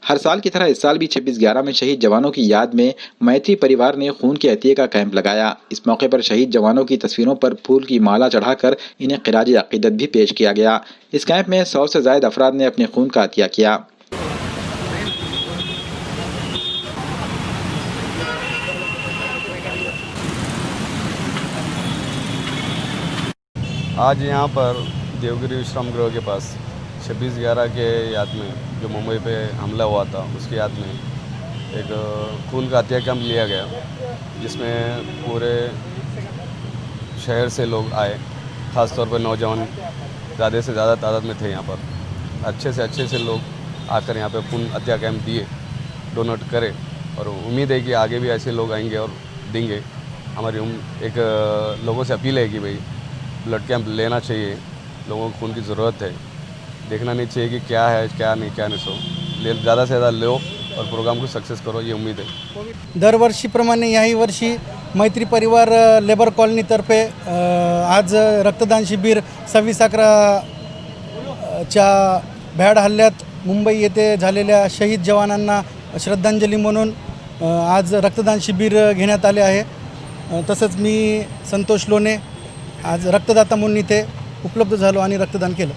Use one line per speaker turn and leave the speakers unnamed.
हर साल की तरह इस साल भी 26/11 में शहीद जवानों की याद में मैत्री परिवार ने खून के अतिये का कैंप लगाया। इस मौके पर शहीद जवानों की तस्वीरों पर फूल की माला चढ़ाकर इन्हें खिराज अकीदत भी पेश किया गया। इस कैंप में 100 से ज्यादा अफराद ने अपने खून का अतिया किया।
आज यहाँ पर देवगिरी विश्राम गृह के पास 26/11 के याद में जो मुंबई पे हमला हुआ था उसकी याद में एक खून का अतिया कैंप लिया गया, जिसमें पूरे शहर से लोग आए। ख़ास तौर पर नौजवान ज़्यादा से ज़्यादा तादाद में थे। यहाँ पर अच्छे से लोग आकर यहाँ पे खून अतिया कैंप दिए, डोनेट करे, और उम्मीद है कि आगे भी ऐसे लोग आएंगे और देंगे। हमारी एक लोगों से अपील है कि भाई ब्लड कैंप लेना चाहिए, लोगों को खून की ज़रूरत है। देखना नहीं चाहिए कि क्या है क्या नहीं सो ज़्यादा से ज़्यादा लो और प्रोग्राम को सक्सेस करो, ये उम्मीद है।
दरवर्षीप्रमाणे याही वर्षी मैत्री परिवार लेबर कॉलनीतर्फे आज रक्तदान शिबिर 26/11 च्या भ्याड हल्ल्यात मुंबई येथे झालेल्या शहीद जवानांना श्रद्धांजली म्हणून आज रक्तदान शिबिर घेण्यात आले आहे। तसंच मी संतोष लोणे आज रक्तदाता म्हणून इथे उपलब्ध झालो आणि रक्तदान केलं।